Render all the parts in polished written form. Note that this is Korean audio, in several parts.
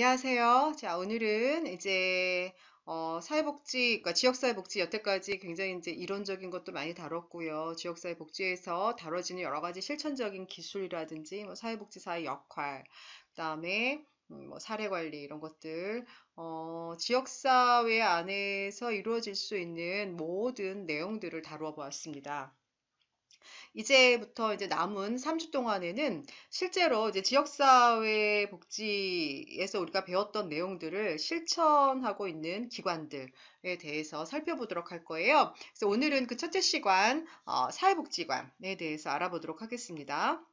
안녕하세요. 자, 오늘은 이제 그러니까 지역사회복지 여태까지 굉장히 이제 이론적인 것도 많이 다뤘고요. 지역사회복지에서 다뤄지는 여러 가지 실천적인 기술이라든지 뭐 사회복지사의 역할, 그다음에 뭐 사례관리 이런 것들, 지역사회 안에서 이루어질 수 있는 모든 내용들을 다루어 보았습니다. 이제부터 이제 남은 3주 동안에는 실제로 이제 지역사회 복지에서 우리가 배웠던 내용들을 실천하고 있는 기관들에 대해서 살펴보도록 할 거예요. 그래서 오늘은 그 첫째 시간, 사회복지관에 대해서 알아보도록 하겠습니다.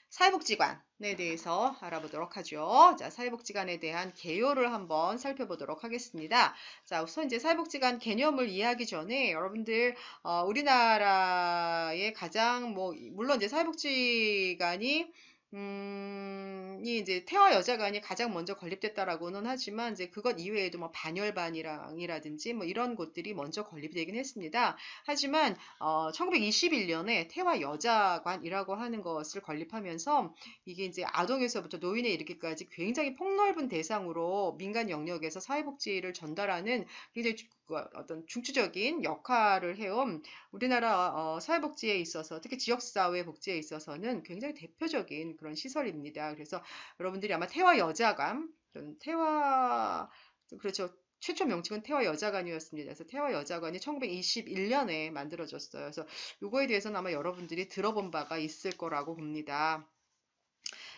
사회복지관에 대해서 알아보도록 하죠. 자, 사회복지관에 대한 개요를 한번 살펴보도록 하겠습니다. 자, 우선 이제 사회복지관 개념을 이해하기 전에 여러분들, 우리나라의 가장 물론 이제 사회복지관이 이제 태화 여자관이 가장 먼저 건립됐다라고는 하지만 이제 그것 이외에도 뭐 반열반이라든지 뭐 이런 곳들이 먼저 건립이 되긴 했습니다. 하지만 1921년에 태화 여자관이라고 하는 것을 건립하면서 이게 이제 아동에서부터 노인에 이르기까지 굉장히 폭넓은 대상으로 민간 영역에서 사회복지를 전달하는 굉장히 어떤 중추적인 역할을 해온 우리나라 사회복지에 있어서 특히 지역사회 복지에 있어서는 굉장히 대표적인 그런 시설입니다. 그래서 여러분들이 아마 태화 여자관 또는 그렇죠. 최초 명칭은 태화 여자관이었습니다. 그래서 태화 여자관이 1921년에 만들어졌어요. 그래서 이거에 대해서는 아마 여러분들이 들어본 바가 있을 거라고 봅니다.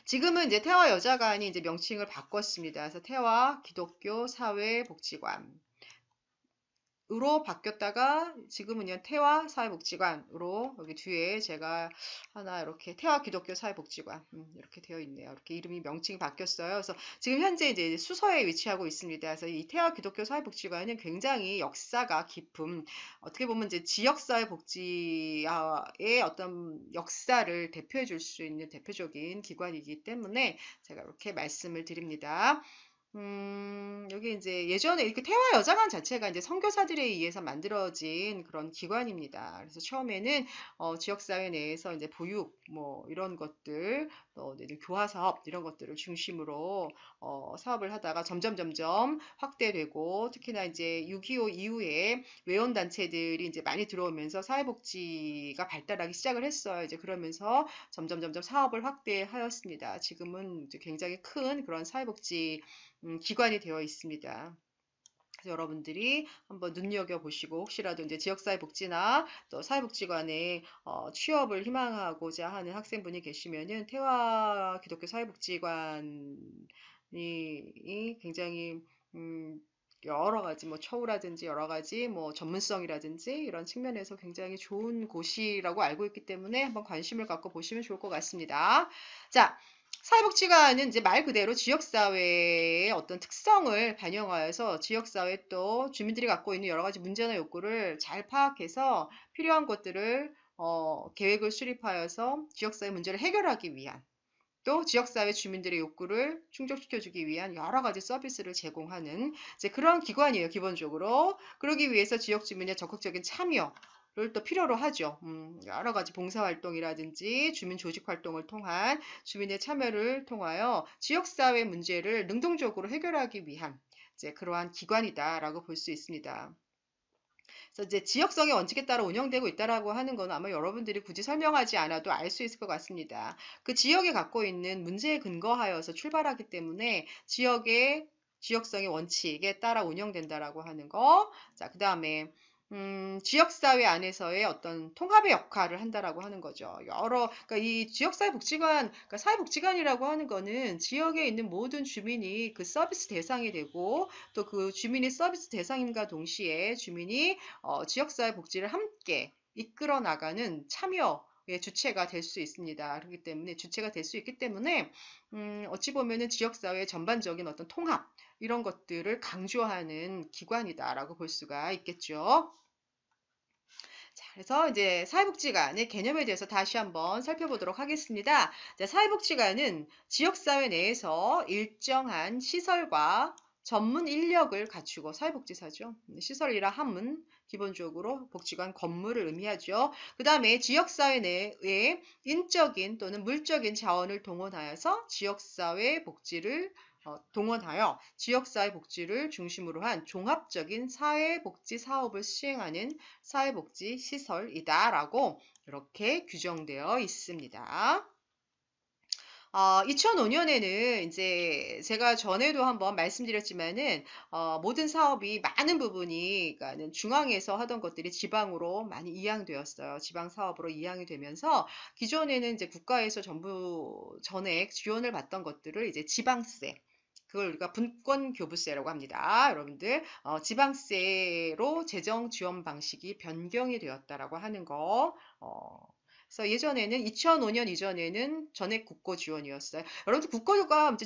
지금은 이제 태화 여자관이 이제 명칭을 바꿨습니다. 그래서 태화 기독교 사회복지관. 으로 바뀌었다가 지금은요 태화 사회복지관으로 여기 뒤에 제가 하나 이렇게 태화 기독교 사회복지관 이렇게 되어 있네요. 이렇게 이름이 명칭이 바뀌었어요. 그래서 지금 현재 이제 수서에 위치하고 있습니다. 그래서 이 태화 기독교 사회복지관은 굉장히 역사가 깊은 어떻게 보면 이제 지역사회복지의 어떤 역사를 대표해 줄 수 있는 대표적인 기관이기 때문에 제가 이렇게 말씀을 드립니다. 여기 이제 예전에 이렇게 태화 여자관 자체가 이제 선교사들에 의해서 만들어진 그런 기관입니다. 그래서 처음에는 지역사회 내에서 이제 보육 뭐 이런 것들, 또 이제 교화 사업 이런 것들을 중심으로 사업을 하다가 점점 확대되고 특히나 이제 6.25 이후에 외원 단체들이 이제 많이 들어오면서 사회복지가 발달하기 시작을 했어요. 이제 그러면서 점점 사업을 확대하였습니다. 지금은 이제 굉장히 큰 그런 사회복지 기관이 되어 있습니다. 그래서 여러분들이 한번 눈여겨보시고 혹시라도 이제 지역사회복지나 또 사회복지관에 취업을 희망하고자 하는 학생분이 계시면은 태화 기독교 사회복지관이 굉장히 여러 가지 뭐 처우라든지 여러 가지 뭐 전문성이라든지 이런 측면에서 굉장히 좋은 곳이라고 알고 있기 때문에 한번 관심을 갖고 보시면 좋을 것 같습니다. 자, 사회복지관은 이제 말 그대로 지역사회의 어떤 특성을 반영하여서 지역사회 또 주민들이 갖고 있는 여러 가지 문제나 욕구를 잘 파악해서 필요한 것들을 계획을 수립하여서 지역사회 문제를 해결하기 위한 또 지역사회 주민들의 욕구를 충족시켜주기 위한 여러 가지 서비스를 제공하는 이제 그런 기관이에요, 기본적으로. 그러기 위해서 지역 주민의 적극적인 참여 를 또 필요로 하죠. 여러 가지 봉사활동이라든지 주민 조직 활동을 통한 주민의 참여를 통하여 지역사회 문제를 능동적으로 해결하기 위한 이제 그러한 기관이다라고 볼 수 있습니다. 그래서 이제 지역성의 원칙에 따라 운영되고 있다라고 하는 건 아마 여러분들이 굳이 설명하지 않아도 알 수 있을 것 같습니다. 그 지역에 갖고 있는 문제에 근거하여서 출발하기 때문에 지역성의 원칙에 따라 운영된다라고 하는 거. 자, 그 다음에 지역사회 안에서의 어떤 통합의 역할을 한다라고 하는 거죠. 그러니까 이 지역사회복지관, 그러니까 사회복지관이라고 하는 거는 지역에 있는 모든 주민이 그 서비스 대상이 되고 또 그 주민이 서비스 대상임과 동시에 주민이 지역사회 복지를 함께 이끌어 나가는 참여의 주체가 될 수 있습니다. 그렇기 때문에 주체가 될 수 있기 때문에 어찌 보면은 지역사회 전반적인 어떤 통합 이런 것들을 강조하는 기관이다라고 볼 수가 있겠죠. 자, 그래서 이제 사회복지관의 개념에 대해서 다시 한번 살펴보도록 하겠습니다. 자, 사회복지관은 지역사회 내에서 일정한 시설과 전문 인력을 갖추고 사회복지사죠. 시설이라 함은 기본적으로 복지관 건물을 의미하죠. 그 다음에 지역사회 내에 인적인 또는 물적인 자원을 동원하여서 지역사회 복지를 동원하여 지역사회 복지를 중심으로 한 종합적인 사회복지 사업을 수행하는 사회복지 시설이다라고 이렇게 규정되어 있습니다. 2005년에는 이제 제가 전에도 한번 말씀드렸지만은 모든 사업이 많은 부분이 그러니까는 중앙에서 하던 것들이 지방으로 많이 이양되었어요. 지방 사업으로 이양이 되면서 기존에는 이제 국가에서 전부 전액 지원을 받던 것들을 이제 지방세 그걸 우리가 분권교부세라고 합니다. 여러분들 지방세로 재정 지원 방식이 변경이 되었다라고 하는 거 그래서 예전에는 2005년 이전에는 전액 국고 지원이었어요. 여러분들 국고가 이제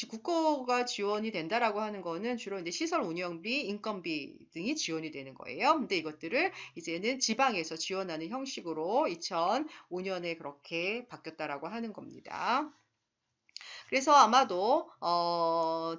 국고가 지원이 된다라고 하는 거는 주로 이제 시설 운영비, 인건비 등이 지원이 되는 거예요. 근데 이것들을 이제는 지방에서 지원하는 형식으로 2005년에 그렇게 바뀌었다라고 하는 겁니다. 그래서 아마도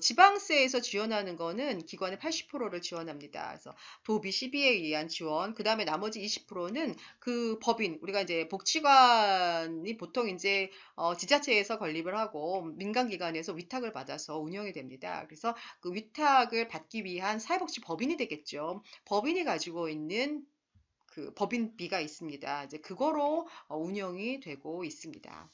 지방세에서 지원하는 거는 기관의 80%를 지원합니다. 그래서 도비, 시비에 의한 지원, 그 다음에 나머지 20%는 그 법인, 우리가 이제 복지관이 보통 이제 지자체에서 건립을 하고 민간기관에서 위탁을 받아서 운영이 됩니다. 그래서 그 위탁을 받기 위한 사회복지 법인이 되겠죠. 법인이 가지고 있는 그 법인비가 있습니다. 이제 그거로 운영이 되고 있습니다.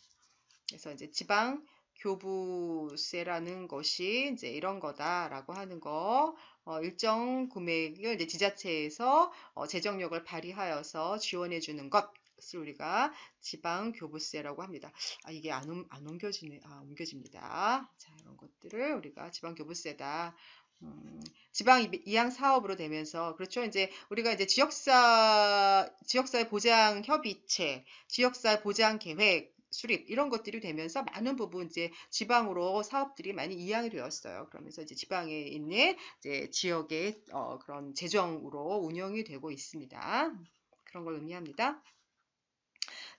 그래서 이제 지방 교부세라는 것이 이제 이런 거다라고 하는 거, 일정 금액을 이제 지자체에서 재정력을 발휘하여서 지원해 주는 것을 우리가 지방 교부세라고 합니다. 이게 안 옮겨지네. 옮겨집니다. 자, 이런 것들을 우리가 지방 교부세다. 지방 이양 사업으로 되면서 그렇죠. 이제 우리가 이제 지역사회 보장 협의체, 지역사회 보장 계획 수립 이런 것들이 되면서 많은 부분 이제 지방으로 사업들이 많이 이양이 되었어요. 그러면서 이제 지방에 있는 이제 지역의 그런 재정으로 운영이 되고 있습니다. 그런 걸 의미합니다.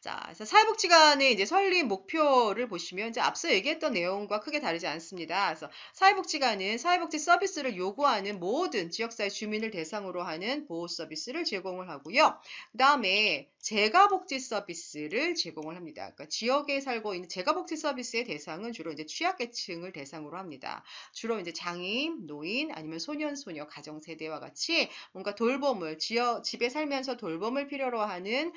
자, 그래서 사회복지관의 이제 설립 목표를 보시면 이제 앞서 얘기했던 내용과 크게 다르지 않습니다. 그래서 사회복지관은 사회복지 서비스를 요구하는 모든 지역사회 주민을 대상으로 하는 보호 서비스를 제공을 하고요. 그 다음에 재가복지 서비스를 제공을 합니다. 그러니까 지역에 살고 있는 재가복지 서비스의 대상은 주로 이제 취약계층을 대상으로 합니다. 주로 이제 장애인, 노인, 아니면 소년, 소녀, 가정세대와 같이 뭔가 돌봄을 집에 살면서 돌봄을 필요로 하는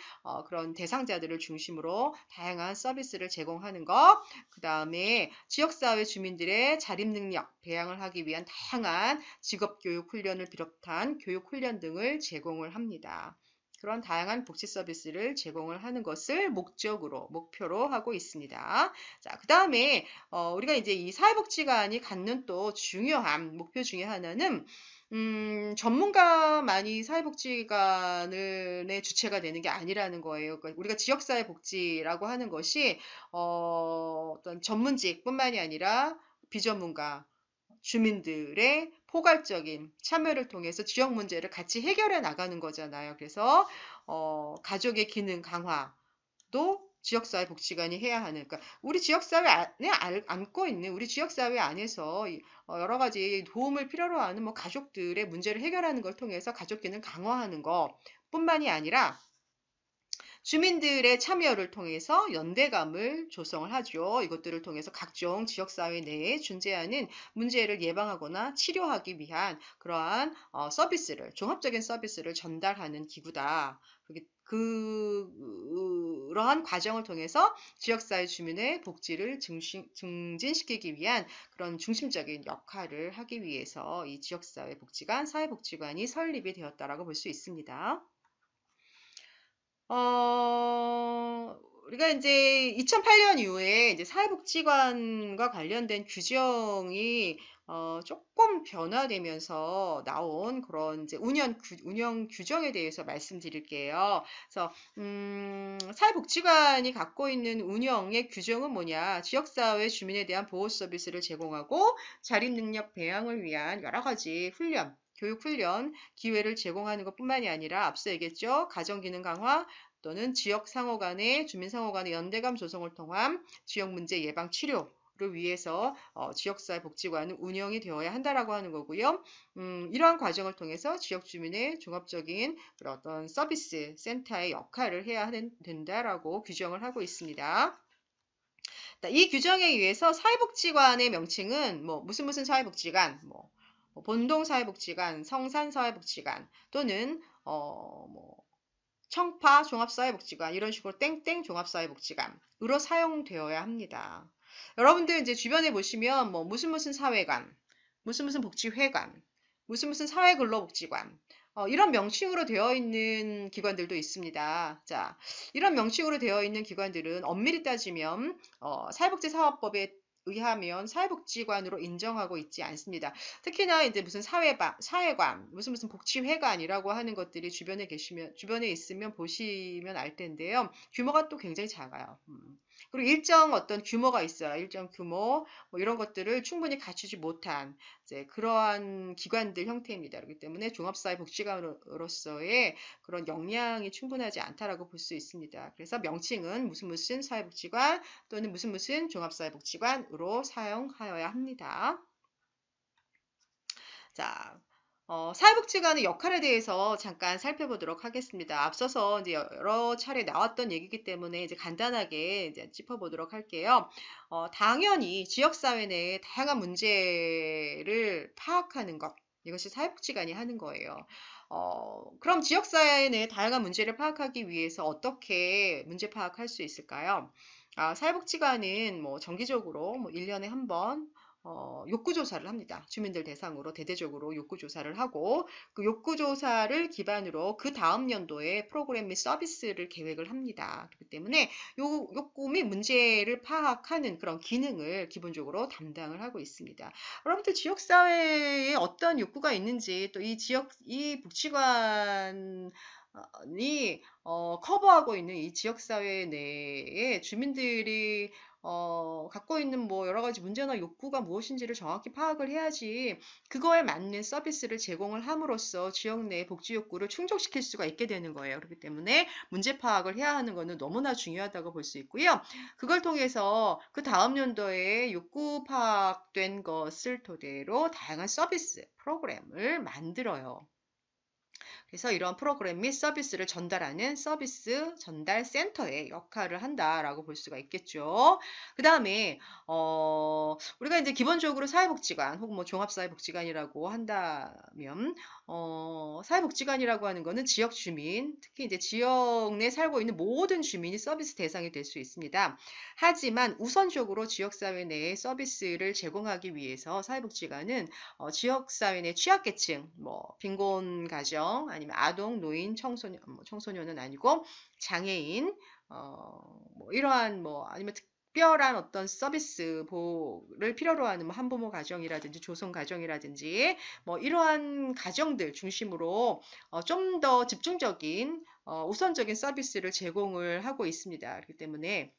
그런 대상자들을 중심으로 다양한 서비스를 제공하는 것, 그 다음에 지역사회 주민들의 자립능력 배양을 하기 위한 다양한 직업교육 훈련을 비롯한 교육훈련 등을 제공을 합니다. 그런 다양한 복지 서비스를 제공을 하는 것을 목표로 하고 있습니다. 자, 그 다음에 우리가 이제 이 사회복지관이 갖는 또 중요한 목표 중에 하나는 전문가만이 사회복지관의 주체가 되는 게 아니라는 거예요. 그러니까 우리가 지역사회복지라고 하는 것이 어떤 전문직뿐만이 아니라 비전문가, 주민들의 포괄적인 참여를 통해서 지역 문제를 같이 해결해 나가는 거잖아요. 그래서 가족의 기능 강화도 지역사회복지관이 해야 하는, 그러니까 우리 지역사회 안에 안고 있는 우리 지역사회 안에서 여러 가지 도움을 필요로 하는 뭐 가족들의 문제를 해결하는 걸 통해서 가족 기능 강화하는 것뿐만이 아니라 주민들의 참여를 통해서 연대감을 조성을 하죠. 이것들을 통해서 각종 지역사회 내에 존재하는 문제를 예방하거나 치료하기 위한 그러한 서비스를, 종합적인 서비스를 전달하는 기구다. 그러한 과정을 통해서 지역사회 주민의 복지를 증진시키기 위한 그런 중심적인 역할을 하기 위해서 이 지역사회 복지관, 사회복지관이 설립이 되었다라고 볼 수 있습니다. 우리가 이제 2008년 이후에 이제 사회복지관과 관련된 규정이 조금 변화되면서 나온 그런 이제 운영 규정에 대해서 말씀드릴게요. 그래서 사회복지관이 갖고 있는 운영의 규정은 뭐냐? 지역사회 주민에 대한 보호 서비스를 제공하고 자립능력 배양을 위한 여러 가지 교육훈련 기회를 제공하는 것뿐만이 아니라 앞서 얘기했죠. 가정기능 강화 또는 지역 상호 간의 주민 상호 간의 연대감 조성을 통한 지역 문제 예방 치료를 위해서 지역사회 복지관은 운영이 되어야 한다라고 하는 거고요. 이러한 과정을 통해서 지역 주민의 종합적인 어떤 서비스 센터의 역할을 해야 된다라고 규정을 하고 있습니다. 이 규정에 의해서 사회복지관의 명칭은 뭐 무슨 사회복지관, 뭐 본동사회복지관, 성산사회복지관 또는 뭐 청파 종합사회복지관 이런 식으로 땡땡 종합사회복지관으로 사용되어야 합니다. 여러분들 이제 주변에 보시면 뭐 무슨 사회관, 무슨 복지회관, 무슨 사회근로복지관 이런 명칭으로 되어 있는 기관들도 있습니다. 자, 이런 명칭으로 되어 있는 기관들은 엄밀히 따지면 사회복지사업법에 의하면 사회복지관으로 인정하고 있지 않습니다. 특히나 이제 무슨 사회관, 무슨 복지회관이라고 하는 것들이 주변에 있으면 보시면 알 텐데요. 규모가 또 굉장히 작아요. 그리고 일정 어떤 규모가 있어요. 일정 규모, 뭐 이런 것들을 충분히 갖추지 못한 이제 그러한 기관들 형태입니다. 그렇기 때문에 종합사회복지관으로서의 그런 역량이 충분하지 않다라고 볼 수 있습니다. 그래서 명칭은 무슨 사회복지관 또는 무슨 종합사회복지관으로 사용하여야 합니다. 자, 사회복지관의 역할에 대해서 잠깐 살펴보도록 하겠습니다. 앞서서 이제 여러 차례 나왔던 얘기이기 때문에 이제 간단하게 이제 짚어보도록 할게요. 당연히 지역사회 내에 다양한 문제를 파악하는 것, 이것이 사회복지관이 하는 거예요. 그럼 지역사회 내에 다양한 문제를 파악하기 위해서 어떻게 문제 파악할 수 있을까요? 사회복지관은 뭐 정기적으로 뭐 1년에 한 번, 욕구조사를 합니다. 주민들 대상으로 대대적으로 욕구조사를 하고 그 욕구조사를 기반으로 그 다음 연도에 프로그램 및 서비스를 계획을 합니다. 그렇기 때문에 욕구 및 문제를 파악하는 그런 기능을 기본적으로 담당을 하고 있습니다. 여러분들 지역사회에 어떤 욕구가 있는지 또 이 복지관 이 커버하고 있는 이 지역사회 내에 주민들이 갖고 있는 뭐 여러 가지 문제나 욕구가 무엇인지를 정확히 파악을 해야지 그거에 맞는 서비스를 제공을 함으로써 지역 내의 복지 욕구를 충족시킬 수가 있게 되는 거예요. 그렇기 때문에 문제 파악을 해야 하는 것은 너무나 중요하다고 볼 수 있고요. 그걸 통해서 그 다음 연도에 욕구 파악된 것을 토대로 다양한 서비스, 프로그램을 만들어요. 그래서 이런 프로그램 및 서비스를 전달하는 서비스 전달 센터의 역할을 한다라고 볼 수가 있겠죠. 그 다음에 우리가 이제 기본적으로 사회복지관 혹은 뭐 종합사회복지관이라고 한다면 사회복지관이라고 하는 거는 지역 주민, 특히 이제 지역 내 살고 있는 모든 주민이 서비스 대상이 될 수 있습니다. 하지만 우선적으로 지역사회 내에 서비스를 제공하기 위해서 사회복지관은 지역사회 내 취약계층, 뭐 빈곤 가정, 아니면 아동, 노인, 청소년, 청소년은 아니고 장애인, 뭐 이러한 뭐 아니면 특별한 어떤 서비스를 필요로 하는 뭐 한부모 가정이라든지 조성 가정이라든지 뭐 이러한 가정들 중심으로 좀 더 집중적인 우선적인 서비스를 제공을 하고 있습니다. 그렇기 때문에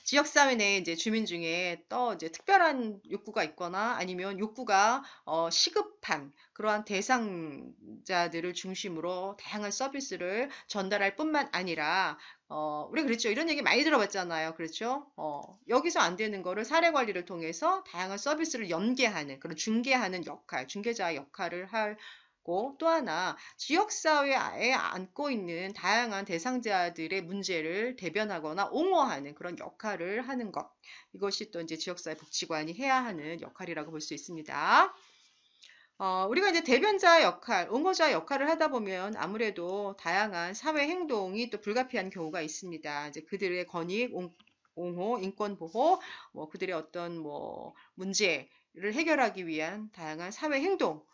지역사회 내에 이제 주민 중에 또 이제 특별한 욕구가 있거나 아니면 욕구가 시급한 그러한 대상자들을 중심으로 다양한 서비스를 전달할 뿐만 아니라 우리 그랬죠. 이런 얘기 많이 들어봤잖아요. 그렇죠? 여기서 안 되는 거를 사례 관리를 통해서 다양한 서비스를 연계하는 그런 중개하는 역할, 중개자의 역할을 할 또 하나 지역사회에 안고 있는 다양한 대상자들의 문제를 대변하거나 옹호하는 그런 역할을 하는 것. 이것이 또 이제 지역사회 복지관이 해야 하는 역할이라고 볼 수 있습니다. 우리가 이제 대변자 역할, 옹호자 역할을 하다 보면 아무래도 다양한 사회 행동이 또 불가피한 경우가 있습니다. 이제 그들의 권익, 옹호, 인권 보호, 뭐 그들의 어떤 뭐 문제를 해결하기 위한 다양한 사회 행동,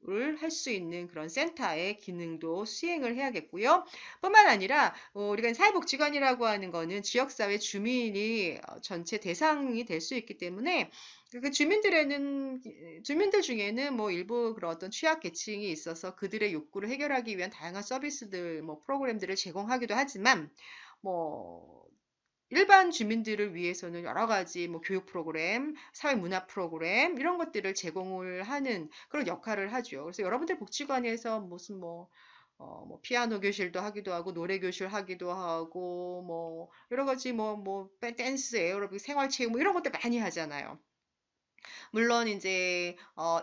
을 할 수 있는 그런 센터의 기능도 수행을 해야겠고요. 뿐만 아니라 우리가 사회복지관이라고 하는 거는 지역사회 주민이 전체 대상이 될 수 있기 때문에 그 주민들 중에는 뭐 일부 그런 어떤 취약계층이 있어서 그들의 욕구를 해결하기 위한 다양한 서비스들, 뭐 프로그램들을 제공하기도 하지만 뭐 일반 주민들을 위해서는 여러 가지 뭐 교육 프로그램, 사회 문화 프로그램 이런 것들을 제공을 하는 그런 역할을 하죠. 그래서 여러분들 복지관에서 무슨 뭐 피아노 교실도 하기도 하고 노래 교실 하기도 하고 뭐 여러 가지 댄스, 에어로빅, 생활체육 뭐 이런 것들 많이 하잖아요. 물론 이제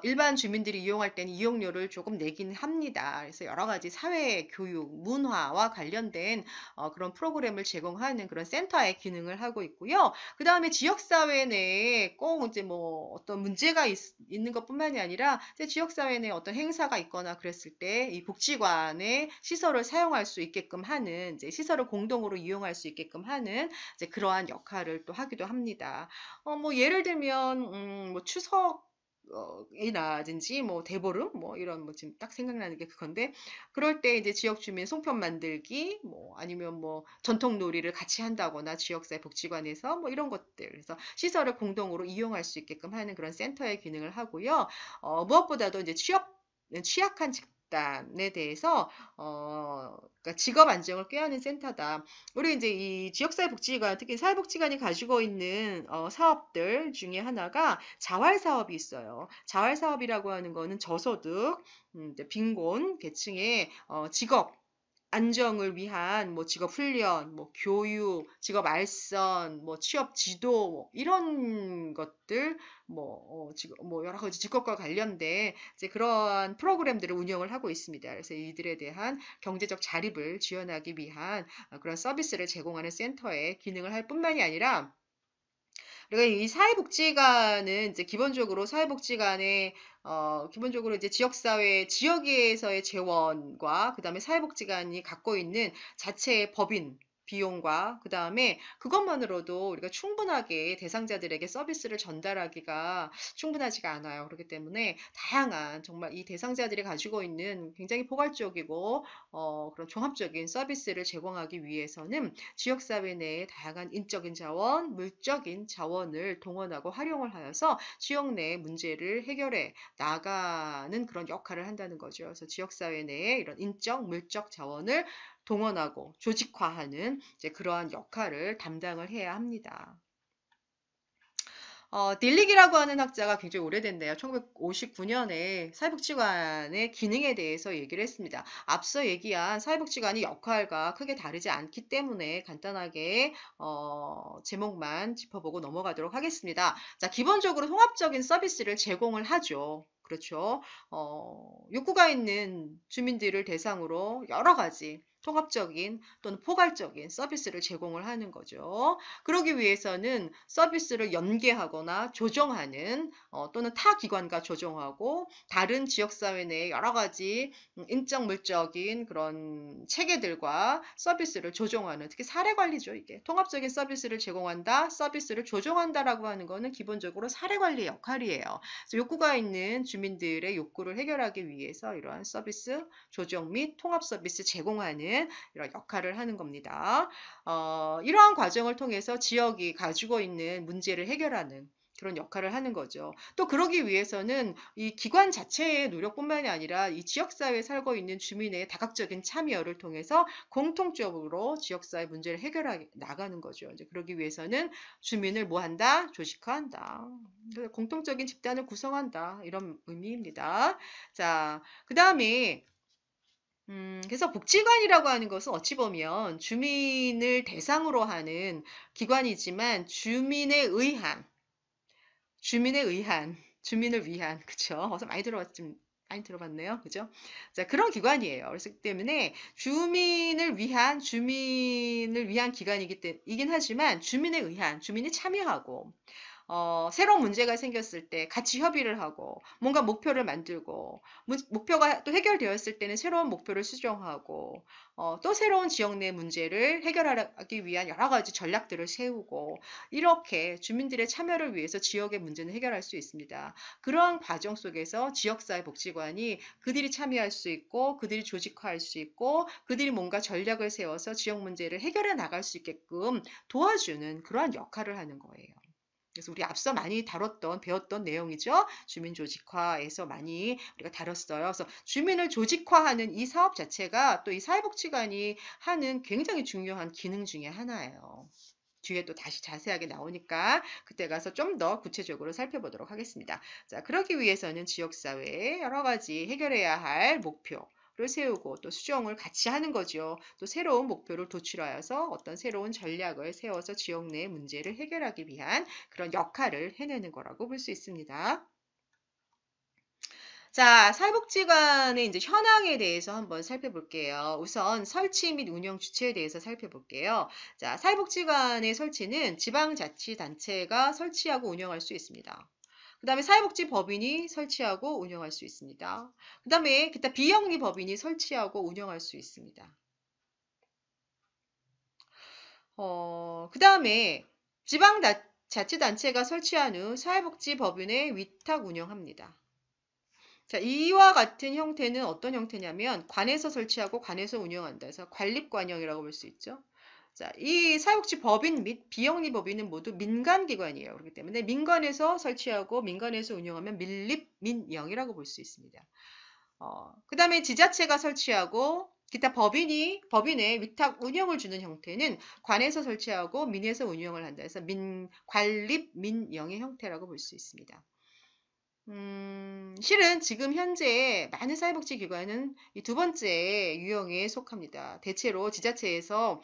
일반 주민들이 이용할 때는 이용료를 조금 내긴 합니다. 그래서 여러 가지 사회 교육, 문화와 관련된 그런 프로그램을 제공하는 그런 센터의 기능을 하고 있고요. 그다음에 지역 사회 내에 꼭 이제 뭐 어떤 문제가 있는 것뿐만이 아니라 이제 지역 사회 내에 어떤 행사가 있거나 그랬을 때 이 복지관의 시설을 사용할 수 있게끔 하는 이제 시설을 공동으로 이용할 수 있게끔 하는 이제 그러한 역할을 또 하기도 합니다. 뭐 예를 들면 뭐 추석 이라든지 뭐 대보름 뭐 이런 뭐 지금 딱 생각나는 게 그건데 그럴 때 이제 지역 주민 송편 만들기 뭐 아니면 뭐 전통 놀이를 같이 한다거나 지역사회 복지관에서 뭐 이런 것들 그래서 시설을 공동으로 이용할 수 있게끔 하는 그런 센터의 기능을 하고요. 무엇보다도 이제 취약한 집단에 대해서 그러니까 직업 안정을 꾀하는 센터다. 우리 이제 이 지역사회복지관, 특히 사회복지관이 가지고 있는 사업들 중에 하나가 자활사업이 있어요. 자활사업이라고 하는 거는 저소득, 이제 빈곤 계층의 직업 안정을 위한 뭐 직업 훈련, 뭐 교육, 직업 알선, 뭐 취업 지도 뭐 이런 것들 뭐 여러 가지 직업과 관련된 이제 그러한 프로그램들을 운영을 하고 있습니다. 그래서 이들에 대한 경제적 자립을 지원하기 위한 그런 서비스를 제공하는 센터의 기능을 할 뿐만이 아니라 그러니까 이 사회복지관은 이제 기본적으로 사회복지관의 기본적으로 이제 지역사회 지역에서의 재원과 그다음에 사회복지관이 갖고 있는 자체의 법인 비용과 그다음에 그것만으로도 우리가 충분하게 대상자들에게 서비스를 전달하기가 충분하지가 않아요. 그렇기 때문에 다양한 정말 이 대상자들이 가지고 있는 굉장히 포괄적이고 그런 종합적인 서비스를 제공하기 위해서는 지역사회 내에 다양한 인적인 자원, 물적인 자원을 동원하고 활용을 하여서 지역 내 문제를 해결해 나가는 그런 역할을 한다는 거죠. 그래서 지역사회 내에 이런 인적, 물적 자원을 동원하고 조직화하는 이제 그러한 역할을 담당을 해야 합니다. 딜릭이라고 하는 학자가 굉장히 오래됐네요. 1959년에 사회복지관의 기능에 대해서 얘기를 했습니다. 앞서 얘기한 사회복지관이 역할과 크게 다르지 않기 때문에 간단하게 제목만 짚어보고 넘어가도록 하겠습니다. 자, 기본적으로 통합적인 서비스를 제공을 하죠. 그렇죠. 욕구가 있는 주민들을 대상으로 여러 가지 통합적인 또는 포괄적인 서비스를 제공을 하는 거죠. 그러기 위해서는 서비스를 연계하거나 조정하는 또는 타 기관과 조정하고 다른 지역사회 내에 여러 가지 인적 물적인 그런 체계들과 서비스를 조정하는 특히 사례 관리죠. 이게 통합적인 서비스를 제공한다, 서비스를 조정한다라고 하는 거는 기본적으로 사례 관리 역할이에요. 그래서 욕구가 있는 주민들의 욕구를 해결하기 위해서 이러한 서비스 조정 및 통합 서비스 제공하는 이런 역할을 하는 겁니다. 이러한 과정을 통해서 지역이 가지고 있는 문제를 해결하는 그런 역할을 하는 거죠. 또 그러기 위해서는 이 기관 자체의 노력뿐만이 아니라 이 지역사회에 살고 있는 주민의 다각적인 참여를 통해서 공통적으로 지역사회 문제를 해결해 나가는 거죠. 이제 그러기 위해서는 주민을 뭐 한다? 조직화한다. 공통적인 집단을 구성한다. 이런 의미입니다. 자, 그 다음에 그래서 복지관이라고 하는 것은 어찌 보면 주민을 대상으로 하는 기관이지만 주민을 위한, 그쵸? 어서 많이 들어봤네요. 그죠? 자, 그런 기관이에요. 그렇기 때문에 주민을 위한 이긴 하지만 주민이 참여하고, 새로운 문제가 생겼을 때 같이 협의를 하고, 뭔가 목표를 만들고, 목표가 또 해결되었을 때는 새로운 목표를 수정하고, 또 새로운 지역 내 문제를 해결하기 위한 여러 가지 전략들을 세우고, 이렇게 주민들의 참여를 위해서 지역의 문제는 해결할 수 있습니다. 그러한 과정 속에서 지역사회복지관이 그들이 참여할 수 있고, 그들이 조직화할 수 있고, 그들이 뭔가 전략을 세워서 지역 문제를 해결해 나갈 수 있게끔 도와주는 그러한 역할을 하는 거예요. 그래서 우리 앞서 많이 배웠던 내용이죠. 주민 조직화에서 많이 우리가 다뤘어요. 그래서 주민을 조직화하는 이 사업 자체가 또 이 사회복지관이 하는 굉장히 중요한 기능 중에 하나예요. 뒤에 또 다시 자세하게 나오니까 그때 가서 좀 더 구체적으로 살펴보도록 하겠습니다. 자, 그러기 위해서는 지역사회에 여러 가지 해결해야 할 목표, 세우고 또 수정을 같이 하는 거죠. 또 새로운 목표를 도출하여서 어떤 새로운 전략을 세워서 지역 내 문제를 해결하기 위한 그런 역할을 해내는 거라고 볼 수 있습니다. 자, 사회복지관의 이제 현황에 대해서 한번 살펴볼게요. 우선 설치 및 운영 주체에 대해서 살펴볼게요. 자, 사회복지관의 설치는 지방자치단체가 설치하고 운영할 수 있습니다. 그 다음에 사회복지법인이 설치하고 운영할 수 있습니다. 그 다음에 기타 비영리 법인이 설치하고 운영할 수 있습니다. 그 다음에 지방자치단체가 설치한 후 사회복지법인에 위탁 운영합니다. 자, 이와 같은 형태는 어떤 형태냐면 관에서 설치하고 관에서 운영한다 해서 관립관형이라고 볼 수 있죠. 자, 이 사회복지법인 및 비영리법인은 모두 민간기관이에요. 그렇기 때문에 민간에서 설치하고 민간에서 운영하면 밀립민영이라고 볼 수 있습니다. 그 다음에 지자체가 설치하고 기타 법인에 위탁 운영을 주는 형태는 관에서 설치하고 민에서 운영을 한다 해서 관립민영의 형태라고 볼 수 있습니다. 실은 지금 현재 많은 사회복지기관은 이 두 번째 유형에 속합니다. 대체로 지자체에서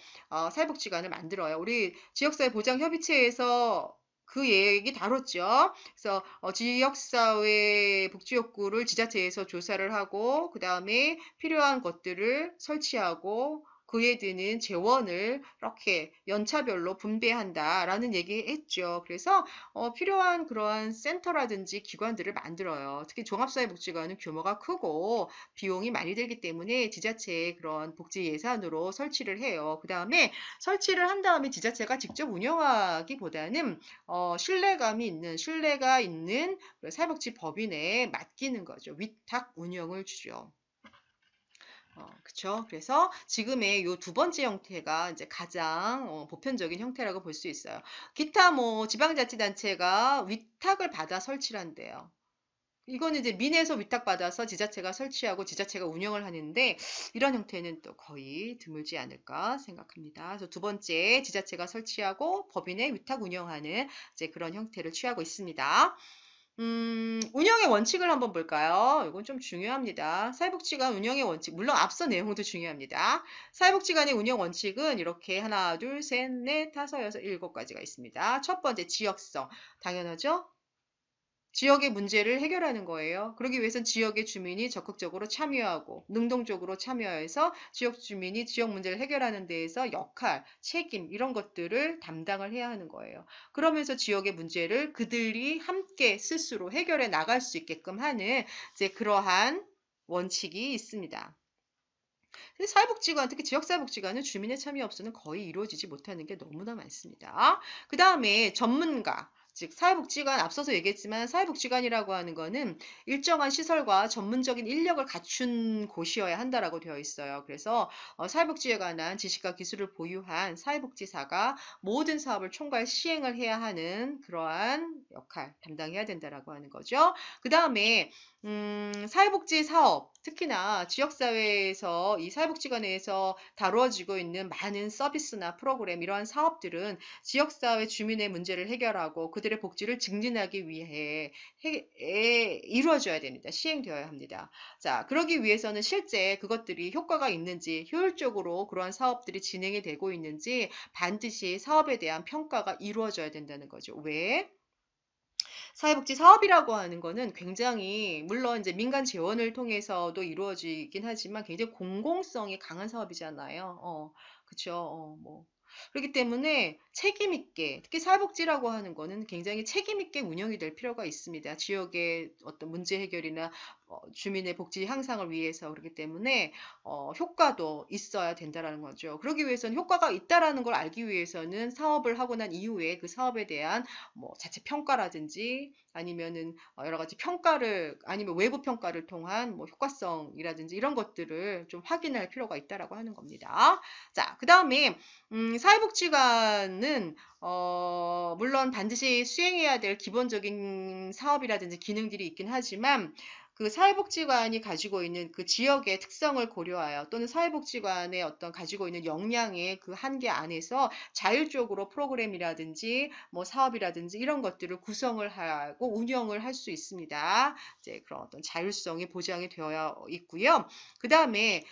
사회복지관을 만들어요. 우리 지역사회보장협의체에서 그 얘기 다뤘죠. 그래서 지역사회 복지욕구를 지자체에서 조사를 하고 그 다음에 필요한 것들을 설치하고 그에 드는 재원을 이렇게 연차별로 분배한다라는 얘기했죠. 그래서 필요한 그러한 센터라든지 기관들을 만들어요. 특히 종합사회복지관은 규모가 크고 비용이 많이 들기 때문에 지자체의 그런 복지 예산으로 설치를 해요. 그 다음에 설치를 한 다음에 지자체가 직접 운영하기보다는 신뢰가 있는 사회복지법인에 맡기는 거죠. 위탁 운영을 주죠. 그쵸. 그래서 지금의 요 두 번째 형태가 이제 가장 보편적인 형태라고 볼 수 있어요. 기타 지방자치단체가 위탁을 받아 설치를 한대요. 이거는 이제 민에서 위탁받아서 지자체가 설치하고 지자체가 운영을 하는데 이런 형태는 또 거의 드물지 않을까 생각합니다. 그래서 두 번째 지자체가 설치하고 법인에 위탁 운영하는 이제 그런 형태를 취하고 있습니다. 운영의 원칙을 한번 볼까요? 이건 좀 중요합니다. 사회복지관 운영의 원칙, 물론 앞서 내용도 중요합니다. 사회복지관의 운영 원칙은 이렇게 하나, 둘, 셋, 넷, 다섯, 여섯, 일곱 가지가 있습니다. 첫 번째, 지역성. 당연하죠? 지역의 문제를 해결하는 거예요. 그러기 위해서는 지역의 주민이 적극적으로 참여하고 능동적으로 참여해서 지역 주민이 지역 문제를 해결하는 데에서 역할, 책임 이런 것들을 담당을 해야 하는 거예요. 그러면서 지역의 문제를 그들이 함께 스스로 해결해 나갈 수 있게끔 하는 이제 그러한 원칙이 있습니다. 사회복지관, 특히 지역사회복지관은 주민의 참여 없이는 거의 이루어지지 못하는 게 너무나 많습니다. 그 다음에 전문가, 즉 사회복지관 앞서서 얘기했지만 사회복지관이라고 하는 거는 일정한 시설과 전문적인 인력을 갖춘 곳이어야 한다라고 되어 있어요. 그래서 사회복지에 관한 지식과 기술을 보유한 사회복지사가 모든 사업을 총괄 시행을 해야 하는 그러한 역할 담당해야 된다라고 하는 거죠. 그 다음에 사회복지 사업, 특히나 지역사회에서 이 사회복지관에서 다루어지고 있는 많은 서비스나 프로그램, 이러한 사업들은 지역사회 주민의 문제를 해결하고 그들의 복지를 증진하기 위해 이루어져야 됩니다. 시행되어야 합니다. 자, 그러기 위해서는 실제 그것들이 효과가 있는지, 효율적으로 그러한 사업들이 진행이 되고 있는지 반드시 사업에 대한 평가가 이루어져야 된다는 거죠. 왜? 사회복지 사업이라고 하는 거는 굉장히 물론 이제 민간 재원을 통해서도 이루어지긴 하지만 굉장히 공공성이 강한 사업이잖아요. 그쵸. 그렇기 때문에 책임 있게, 특히 사회복지라고 하는 거는 굉장히 책임 있게 운영이 될 필요가 있습니다. 지역의 어떤 문제 해결이나 주민의 복지 향상을 위해서 그렇기 때문에 효과도 있어야 된다라는 거죠. 그러기 위해서는 효과가 있다라는 걸 알기 위해서는 사업을 하고 난 이후에 그 사업에 대한 자체 평가라든지 아니면은 여러 가지 평가를 아니면 외부 평가를 통한 효과성이라든지 이런 것들을 좀 확인할 필요가 있다라고 하는 겁니다. 자, 그 다음에 사회복지관은 물론 반드시 수행해야 될 기본적인 사업이라든지 기능들이 있긴 하지만 그 사회복지관이 가지고 있는 그 지역의 특성을 고려하여 또는 사회복지관의 어떤 가지고 있는 역량의 그 한계 안에서 자율적으로 프로그램이라든지 뭐 사업이라든지 이런 것들을 구성을 하고 운영을 할 수 있습니다. 이제 그런 어떤 자율성이 보장이 되어 있고요. 그 다음에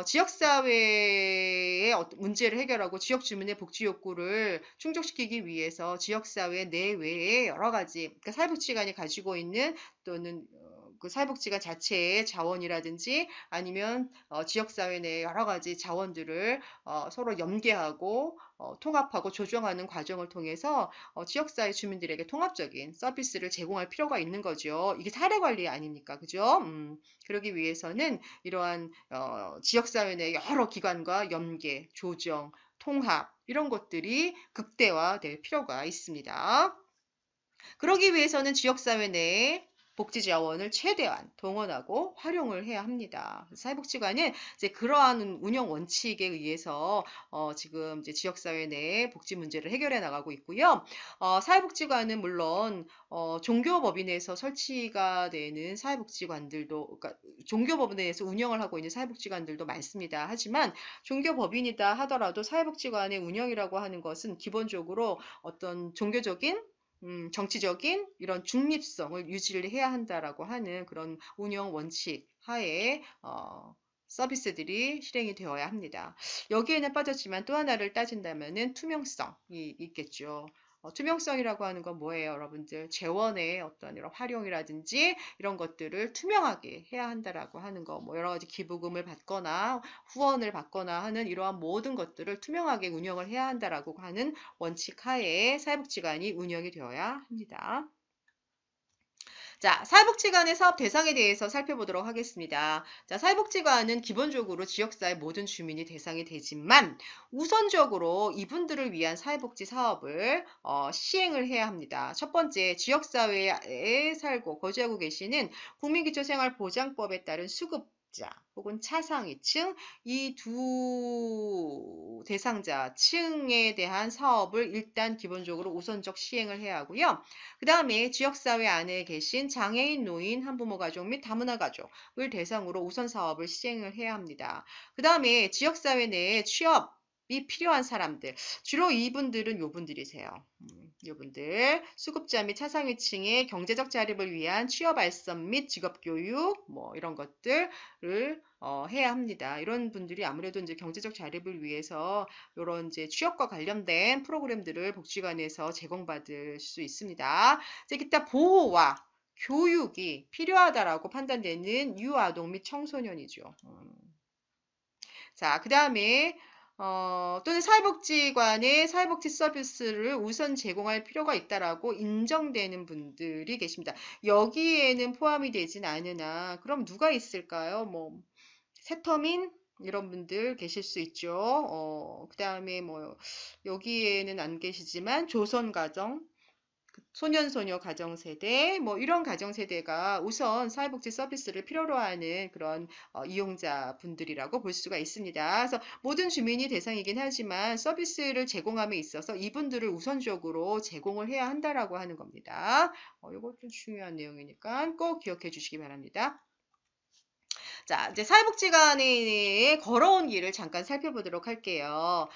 지역사회의 어떤 문제를 해결하고 지역 주민의 복지 욕구를 충족시키기 위해서 지역사회 내외에 여러 가지 그러니까 사회복지관이 가지고 있는 또는 그 사회복지관 자체의 자원이라든지 아니면 지역사회 내 여러 가지 자원들을 서로 연계하고 통합하고 조정하는 과정을 통해서 지역사회 주민들에게 통합적인 서비스를 제공할 필요가 있는 거죠. 이게 사례관리 아닙니까? 그죠? 그러기 위해서는 이러한 지역사회 내 여러 기관과 연계, 조정, 통합 이런 것들이 극대화될 필요가 있습니다. 그러기 위해서는 지역사회 내에 복지 자원을 최대한 동원하고 활용을 해야 합니다. 사회복지관은 이제 그러한 운영 원칙에 의해서 지금 이제 지역사회 내에 복지 문제를 해결해 나가고 있고요. 사회복지관은 물론 종교법인에서 설치가 되는 사회복지관들도, 그러니까 종교법인에서 운영을 하고 있는 사회복지관들도 많습니다. 하지만 종교법인이다 하더라도 사회복지관의 운영이라고 하는 것은 기본적으로 어떤 종교적인 정치적인 이런 중립성을 유지를 해야 한다라고 하는 그런 운영 원칙 하에 서비스들이 실행이 되어야 합니다. 여기에는 빠졌지만 또 하나를 따진다면은 투명성이 있겠죠. 투명성이라고 하는 건 뭐예요, 여러분들? 재원의 어떤 이런 활용이라든지 이런 것들을 투명하게 해야 한다라고 하는 거, 뭐 여러 가지 기부금을 받거나 후원을 받거나 하는 이러한 모든 것들을 투명하게 운영을 해야 한다라고 하는 원칙 하에 사회복지관이 운영이 되어야 합니다. 자, 사회복지관의 사업 대상에 대해서 살펴보도록 하겠습니다. 자, 사회복지관은 기본적으로 지역사회 모든 주민이 대상이 되지만 우선적으로 이분들을 위한 사회복지 사업을 시행을 해야 합니다. 첫 번째, 지역사회에 살고 거주하고 계시는 국민기초생활보장법에 따른 수급 혹은 차상위층 이 두 대상자층에 대한 사업을 일단 기본적으로 우선적 시행을 해야 하고요. 그 다음에 지역사회 안에 계신 장애인, 노인, 한부모 가족 및 다문화 가족을 대상으로 우선 사업을 시행을 해야 합니다. 그 다음에 지역사회 내에 취업이 필요한 사람들, 주로 이분들은 요분들이세요. 요분들 수급자 및 차상위층의 경제적 자립을 위한 취업 알선 및 직업 교육 뭐 이런 것들을 해야 합니다. 이런 분들이 아무래도 이제 경제적 자립을 위해서 이런 이제 취업과 관련된 프로그램들을 복지관에서 제공받을 수 있습니다. 이제 기타 보호와 교육이 필요하다라고 판단되는 유아동 및 청소년이죠. 자, 그 다음에 또는 사회복지관의 사회복지 서비스를 우선 제공할 필요가 있다라고 인정되는 분들이 계십니다. 여기에는 포함이 되진 않으나 그럼 누가 있을까요? 뭐 세터민 이런 분들 계실 수 있죠. 그 다음에 뭐 여기에는 안 계시지만 조선가정 소년소녀 가정세대, 뭐 이런 가정세대가 우선 사회복지 서비스를 필요로 하는 그런 이용자분들이라고 볼 수가 있습니다. 그래서 모든 주민이 대상이긴 하지만 서비스를 제공함에 있어서 이분들을 우선적으로 제공을 해야 한다라고 하는 겁니다. 이거 좀 중요한 내용이니까 꼭 기억해 주시기 바랍니다. 자, 이제 사회복지관에 걸어온 길을 잠깐 살펴보도록 할게요.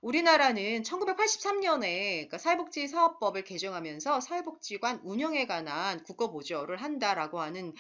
우리나라는 1983년에 그러니까 사회복지사업법을 개정하면서 사회복지관 운영에 관한 국가보조를 한다라고 하는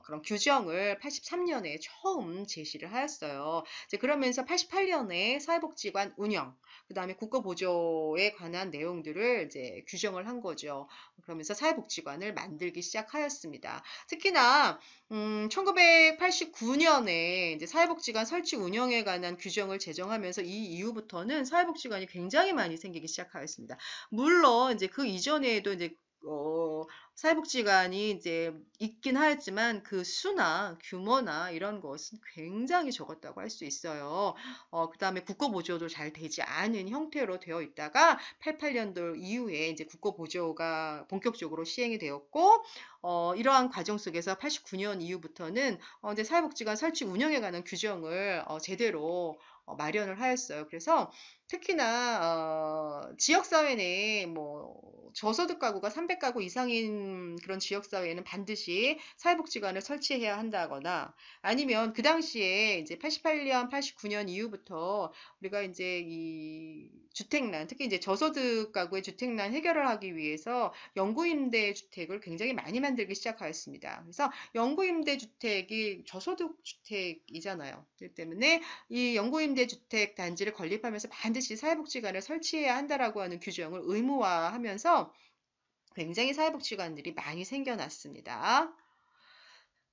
그런 규정을 83년에 처음 제시를 하였어요. 이제 그러면서 88년에 사회복지관 운영, 그 다음에 국가보조에 관한 내용들을 이제 규정을 한 거죠. 그러면서 사회복지관을 만들기 시작하였습니다. 특히나 1989년에 이제 사회복지관 설치 운영에 관한 규정을 제정하면서 이 이후부터는 사회복지관이 굉장히 많이 생기기 시작하였습니다. 물론 이제 그 이전에도 이제 사회복지관이 이제 있긴 하였지만 그 수나 규모나 이런 것은 굉장히 적었다고 할 수 있어요. 그 다음에 국고보조도 잘 되지 않은 형태로 되어 있다가 88년도 이후에 이제 국고보조가 본격적으로 시행이 되었고, 이러한 과정 속에서 89년 이후부터는 이제 사회복지관 설치 운영에 관한 규정을 제대로 마련을 하였어요. 그래서 특히나 지역사회 내에 뭐 저소득 가구가 300가구 이상인 그런 지역사회에는 반드시 사회복지관을 설치해야 한다거나 아니면 그 당시에 이제 88년, 89년 이후부터 우리가 이제 이 주택난, 특히 이제 저소득 가구의 주택난 해결을 하기 위해서 영구임대 주택을 굉장히 많이 만들기 시작하였습니다. 그래서 영구임대 주택이 저소득 주택이잖아요. 그렇기 때문에 이 영구임대주택 단지를 건립하면서 반드시 사회복지관을 설치해야 한다라고 하는 규정을 의무화하면서 굉장히 사회복지관들이 많이 생겨났습니다.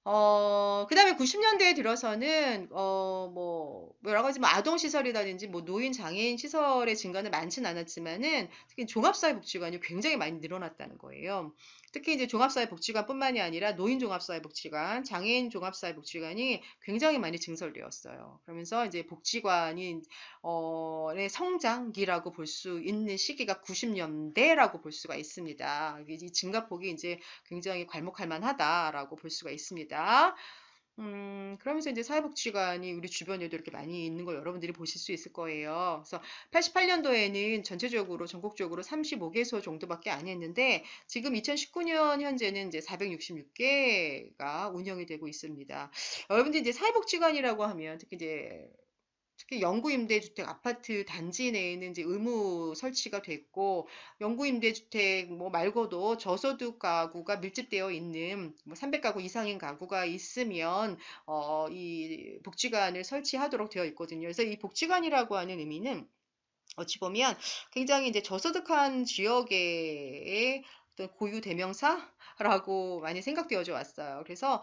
그다음에 90년대에 들어서는 뭐 여러 가지 뭐 아동시설이라든지 뭐 노인 장애인 시설의 증가는 많진 않았지만은 특히 종합사회복지관이 굉장히 많이 늘어났다는 거예요. 특히 이제 종합사회복지관뿐만이 아니라 노인 종합사회복지관, 장애인 종합사회복지관이 굉장히 많이 증설되었어요. 그러면서 이제 복지관이 의 성장기라고 볼 수 있는 시기가 90년대라고 볼 수가 있습니다. 이 증가폭이 이제 굉장히 괄목할 만하다라고 볼 수가 있습니다. 그러면서 이제 사회복지관이 우리 주변에도 이렇게 많이 있는 걸 여러분들이 보실 수 있을 거예요. 그래서 88년도에는 전체적으로 전국적으로 35개소 정도밖에 안 했는데 지금 2019년 현재는 이제 466개가 운영이 되고 있습니다. 여러분들이 이제 사회복지관이라고 하면 특히 영구임대주택 아파트 단지 내에는 이제 의무 설치가 됐고, 영구임대주택 뭐 말고도 저소득 가구가 밀집되어 있는 뭐 300가구 이상인 가구가 있으면, 이 복지관을 설치하도록 되어 있거든요. 그래서 이 복지관이라고 하는 의미는 어찌 보면 굉장히 이제 저소득한 지역의 어떤 고유 대명사라고 많이 생각되어져 왔어요. 그래서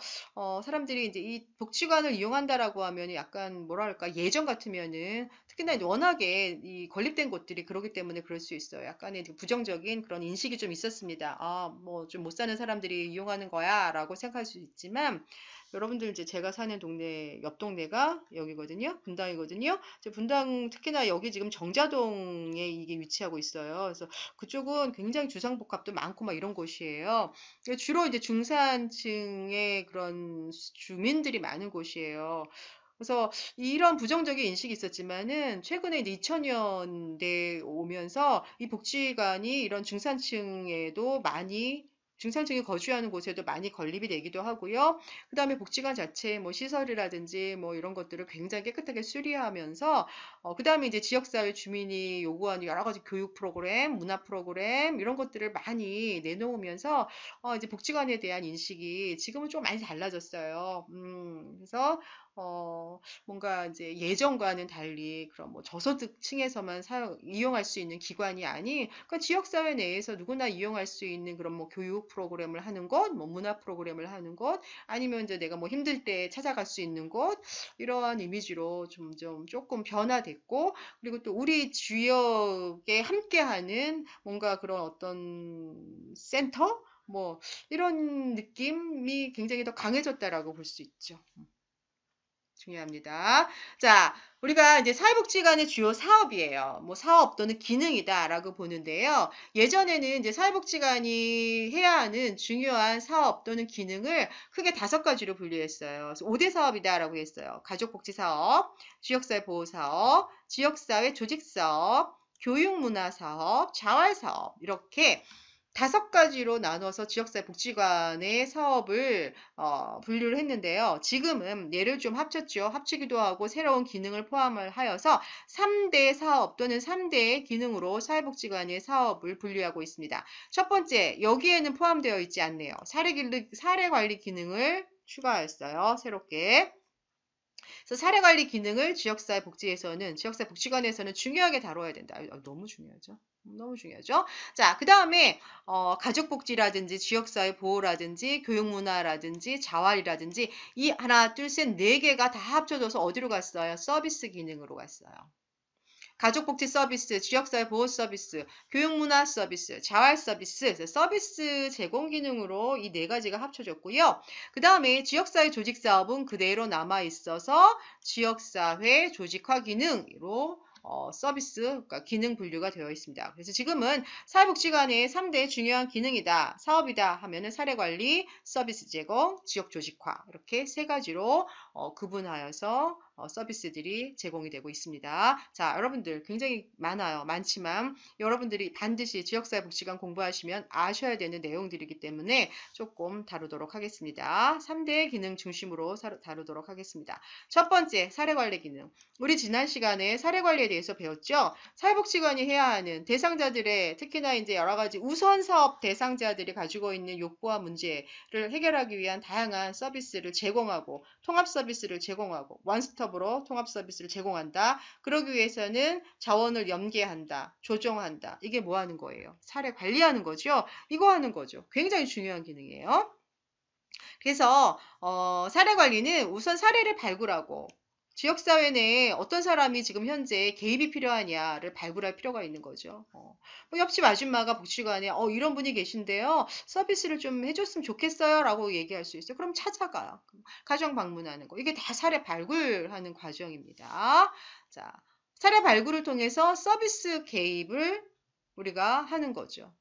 사람들이 이제 이 복지관을 이용한다라고 하면 약간 뭐랄까 예전 같으면은 특히나 이제 워낙에 이 건립된 곳들이 그러기 때문에 그럴 수 있어요. 약간의 부정적인 그런 인식이 좀 있었습니다. 아, 뭐 좀 못 사는 사람들이 이용하는 거야라고 생각할 수 있지만 여러분들 이제 제가 사는 동네 옆 동네가 여기거든요. 분당이거든요. 분당 특히나 여기 지금 정자동에 이게 위치하고 있어요. 그래서 그쪽은 굉장히 주상복합도 많고 막 이런 곳이에요. 주로 이제 중산층의 그런 주민들이 많은 곳이에요. 그래서 이런 부정적인 인식이 있었지만은 최근에 이제 2000년대 오면서 이 복지관이 이런 중산층에도 많이 중산층이 거주하는 곳에도 많이 건립이 되기도 하고요. 그다음에 복지관 자체 뭐 시설이라든지 뭐 이런 것들을 굉장히 깨끗하게 수리하면서 그다음에 이제 지역사회 주민이 요구하는 여러 가지 교육 프로그램, 문화 프로그램 이런 것들을 많이 내놓으면서 이제 복지관에 대한 인식이 지금은 좀 많이 달라졌어요. 그래서 뭔가 이제 예전과는 달리 그런 뭐 저소득층에서만 이용할 수 있는 기관이 아닌 그러니까 지역사회 내에서 누구나 이용할 수 있는 그런 뭐 교육 프로그램을 하는 곳, 뭐 문화 프로그램을 하는 곳, 아니면 이제 내가 뭐 힘들 때 찾아갈 수 있는 곳, 이러한 이미지로 좀 조금 변화됐고, 그리고 또 우리 지역에 함께하는 뭔가 그런 어떤 센터? 뭐 이런 느낌이 굉장히 더 강해졌다라고 볼 수 있죠. 중요합니다. 자, 우리가 이제 사회복지관의 주요 사업이에요. 뭐 사업 또는 기능이다라고 보는데요. 예전에는 이제 사회복지관이 해야 하는 중요한 사업 또는 기능을 크게 5가지로 분류했어요. 그래서 5대 사업이다라고 했어요. 가족복지 사업, 지역사회 보호 사업, 지역사회 조직 사업, 교육문화 사업, 자활 사업 이렇게 5가지로 나눠서 지역사회 복지관의 사업을 분류를 했는데요. 지금은 얘를 좀 합쳤죠. 합치기도 하고 새로운 기능을 포함을 하여서 3대 사업 또는 3대 기능으로 사회복지관의 사업을 분류하고 있습니다. 첫 번째, 여기에는 포함되어 있지 않네요. 사례관리 기능을 추가했어요. 새롭게. 그래서 사례관리 기능을 지역사회 복지관에서는 중요하게 다뤄야 된다. 너무 중요하죠. 너무 중요하죠. 자, 그 다음에 가족복지라든지 지역사회 보호라든지 교육문화라든지 자활이라든지 이 하나, 둘, 셋, 4개가 다 합쳐져서 어디로 갔어요? 서비스 기능으로 갔어요. 가족복지 서비스, 지역사회 보호 서비스, 교육문화 서비스, 자활 서비스, 서비스 제공 기능으로 이 4가지가 합쳐졌고요. 그 다음에 지역사회 조직사업은 그대로 남아있어서 지역사회 조직화 기능으로 서비스, 그러니까 기능 분류가 되어 있습니다. 그래서 지금은 사회복지관의 3대 중요한 기능이다, 사업이다 하면은 사례관리, 서비스 제공, 지역 조직화 이렇게 3가지로 구분하여서 서비스들이 제공이 되고 있습니다. 자, 여러분들 굉장히 많지만 여러분들이 반드시 지역사회복지관 공부하시면 아셔야 되는 내용들이기 때문에 조금 다루도록 하겠습니다. 3대 기능 중심으로 다루도록 하겠습니다. 첫 번째, 사례관리 기능. 우리 지난 시간에 사례관리에 대해서 배웠죠? 사회복지관이 해야 하는 대상자들의 특히나 이제 여러 가지 우선 사업 대상자들이 가지고 있는 욕구와 문제를 해결하기 위한 다양한 서비스를 제공하고 통합 서비스를 제공하고 원스톱으로 통합 서비스를 제공한다. 그러기 위해서는 자원을 연계한다. 조정한다. 이게 뭐 하는 거예요? 사례 관리하는 거죠? 이거 하는 거죠. 굉장히 중요한 기능이에요. 그래서 사례 관리는 우선 사례를 발굴하고 지역사회 내에 어떤 사람이 지금 현재 개입이 필요하냐를 발굴할 필요가 있는 거죠. 뭐 옆집 아줌마가 복지관에 이런 분이 계신데요. 서비스를 좀 해줬으면 좋겠어요. 라고 얘기할 수 있어요. 그럼 찾아가요. 가정 방문하는 거. 이게 다 사례 발굴하는 과정입니다. 자, 사례 발굴을 통해서 서비스 개입을 우리가 하는 거죠.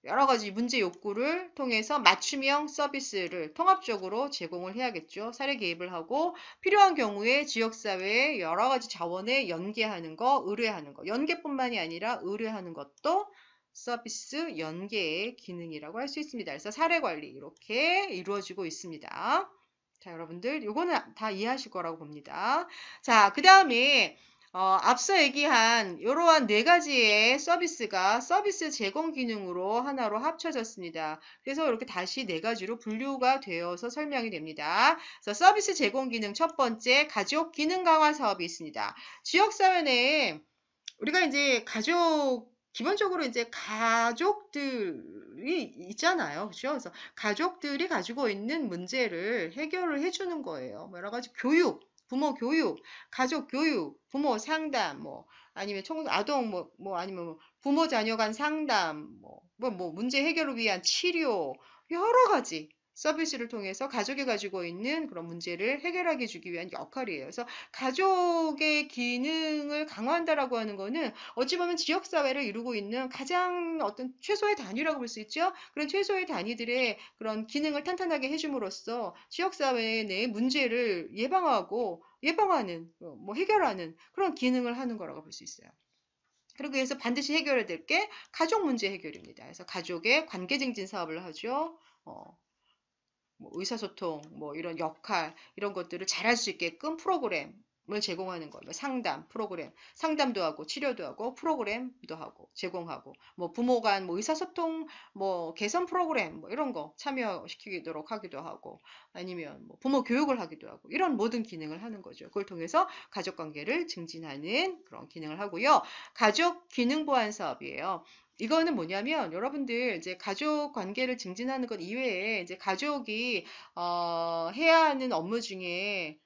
여러 가지 문제 욕구를 통해서 맞춤형 서비스를 통합적으로 제공을 해야겠죠. 사례 개입을 하고 필요한 경우에 지역사회의 여러 가지 자원에 연계하는 거, 의뢰하는 거. 연계뿐만이 아니라 의뢰하는 것도 서비스 연계의 기능이라고 할 수 있습니다. 그래서 사례 관리 이렇게 이루어지고 있습니다. 자, 여러분들 이거는 다 이해하실 거라고 봅니다. 자, 그 다음에 앞서 얘기한 이러한 네 가지의 서비스가 서비스 제공 기능으로 하나로 합쳐졌습니다. 그래서 이렇게 다시 네 가지로 분류가 되어서 설명이 됩니다. 그래서 서비스 제공 기능 첫 번째, 가족 기능 강화 사업이 있습니다. 지역사회 내에 우리가 이제 기본적으로 이제 가족들이 있잖아요. 그죠? 그래서 가족들이 가지고 있는 문제를 해결을 해주는 거예요. 뭐 여러 가지 교육, 부모 교육, 가족 교육, 부모 상담, 아니면 아동, 아니면 부모 자녀 간 상담, 문제 해결을 위한 치료, 여러 가지 서비스를 통해서 가족이 가지고 있는 그런 문제를 해결하게 주기 위한 역할이에요. 그래서 가족의 기능을 강화한다라고 하는 거는 어찌 보면 지역사회를 이루고 있는 가장 어떤 최소의 단위라고 볼 수 있죠. 그런 최소의 단위들의 그런 기능을 탄탄하게 해줌으로써 지역사회 내의 문제를 예방하는, 해결하는 그런 기능을 하는 거라고 볼 수 있어요. 그리고 그래서 반드시 해결해야 될 게 가족 문제 해결입니다. 그래서 가족의 관계 증진 사업을 하죠. 의사소통, 이런 역할, 이런 것들을 잘할 수 있게끔 프로그램을 제공하는 거예요. 상담, 프로그램. 상담도 하고, 치료도 하고, 프로그램도 하고, 제공하고, 부모 간 의사소통, 개선 프로그램, 이런 거 참여시키도록 하기도 하고, 아니면 부모 교육을 하기도 하고, 이런 모든 기능을 하는 거죠. 그걸 통해서 가족 관계를 증진하는 그런 기능을 하고요. 가족 기능 보완 사업이에요. 이거는 뭐냐면 여러분들 이제 가족 관계를 증진하는 것 이외에 이제 가족이 해야 하는 업무 중에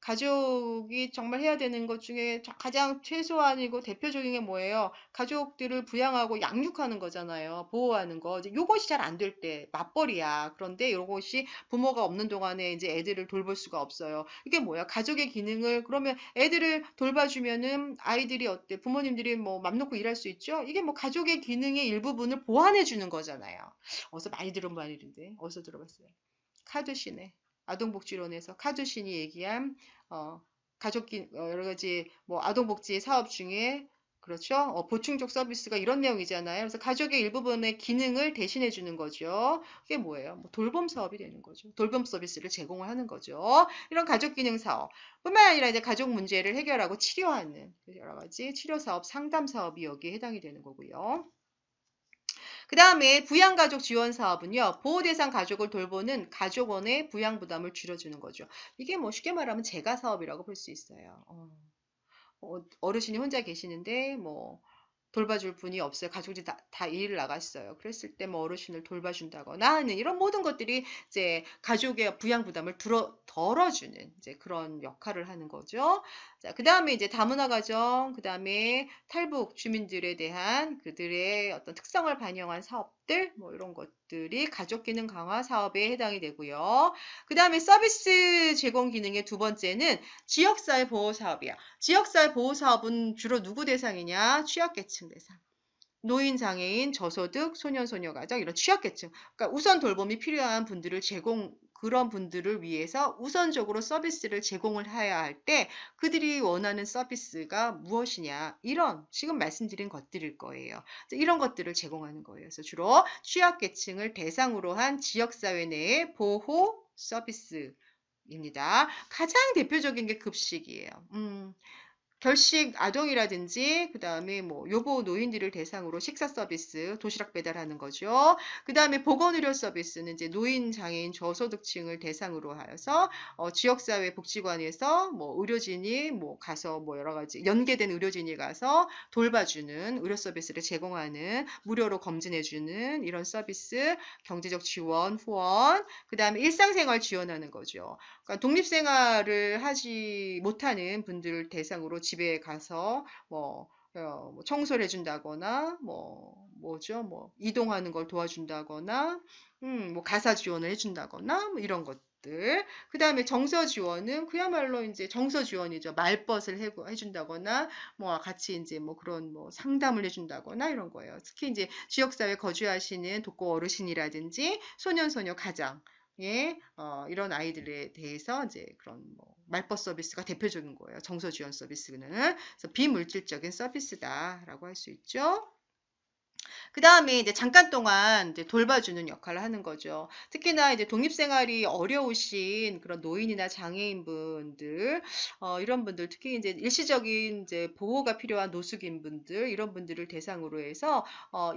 가족이 정말 해야 되는 것 중에 가장 최소한이고 대표적인 게 뭐예요? 가족들을 부양하고 양육하는 거잖아요. 보호하는 거. 이제 요것이 잘 안 될 때 맞벌이야. 그런데 요것이 부모가 없는 동안에 이제 애들을 돌볼 수가 없어요. 이게 뭐야? 가족의 기능을 그러면 애들을 돌봐주면은 아이들이 어때? 부모님들이 맘 놓고 일할 수 있죠? 이게 가족의 기능의 일부분을 보완해 주는 거잖아요. 어디서 많이 들은 말인데 어디서 들어봤어요? 카드시네. 아동복지론에서 카두신이 얘기한 여러 가지 아동복지 사업 중에 그렇죠. 보충적 서비스가 이런 내용이잖아요. 그래서 가족의 일부분의 기능을 대신해 주는 거죠. 그게 뭐예요? 돌봄 사업이 되는 거죠. 돌봄 서비스를 제공을 하는 거죠. 이런 가족 기능 사업 뿐만 아니라 이제 가족 문제를 해결하고 치료하는 여러 가지 치료 사업, 상담 사업이 여기에 해당이 되는 거고요. 그 다음에 부양가족 지원 사업은요. 보호대상 가족을 돌보는 가족원의 부양 부담을 줄여주는 거죠. 이게 쉽게 말하면 재가 사업이라고 볼 수 있어요. 어르신이 혼자 계시는데 돌봐줄 분이 없어요. 가족들이 다 일을 나갔어요. 그랬을 때 어르신을 돌봐준다거나 하는 이런 모든 것들이 이제 가족의 부양 부담을 덜어주는 이제 그런 역할을 하는 거죠. 자, 그 다음에 이제 다문화 가정, 그 다음에 탈북 주민들에 대한 그들의 어떤 특성을 반영한 사업들, 이런 것들이 가족 기능 강화 사업에 해당이 되고요. 그 다음에 서비스 제공 기능의 두 번째는 지역사회 보호 사업이야. 지역사회 보호 사업은 주로 누구 대상이냐? 취약계층 대상. 노인, 장애인, 저소득, 소년, 소녀 가정 이런 취약계층. 그러니까 우선 돌봄이 필요한 분들을 그런 분들을 위해서 우선적으로 서비스를 제공을 해야 할 때 그들이 원하는 서비스가 무엇이냐 이런 지금 말씀드린 것들일 거예요. 이런 것들을 제공하는 거예요. 그래서 주로 취약계층을 대상으로 한 지역사회 내의 보호 서비스입니다. 가장 대표적인 게 급식이에요. 결식 아동이라든지 그다음에 뭐 요보 노인들을 대상으로 식사 서비스, 도시락 배달하는 거죠. 그다음에 보건의료 서비스는 이제 노인, 장애인, 저소득층을 대상으로 하여서 지역사회 복지관에서 뭐 의료진이 뭐 가서 뭐 여러 가지 연계된 의료진이 가서 돌봐주는 의료 서비스를 제공하는 무료로 검진해주는 이런 서비스, 경제적 지원, 후원, 그다음에 일상생활 지원하는 거죠. 그러니까 독립생활을 하지 못하는 분들 대상으로 집에 가서 뭐 청소를 해준다거나 뭐죠 이동하는 걸 도와준다거나 뭐 가사 지원을 해준다거나 뭐 이런 것들. 그 다음에 정서 지원은 그야말로 이제 정서 지원이죠. 말벗을 해준다거나 뭐 같이 이제 뭐 그런 뭐 상담을 해준다거나 이런 거예요. 특히 이제 지역사회 거주하시는 독거 어르신이라든지 소년소녀 가장 예, 이런 아이들에 대해서 이제 그런 뭐 말벗 서비스가 대표적인 거예요. 정서 지원 서비스는. 그래서 비물질적인 서비스다라고 할 수 있죠. 그 다음에 이제 잠깐 동안 이제 돌봐주는 역할을 하는 거죠. 특히나 이제 독립생활이 어려우신 그런 노인이나 장애인분들, 이런 분들, 특히 이제 일시적인 이제 보호가 필요한 노숙인 분들, 이런 분들을 대상으로 해서,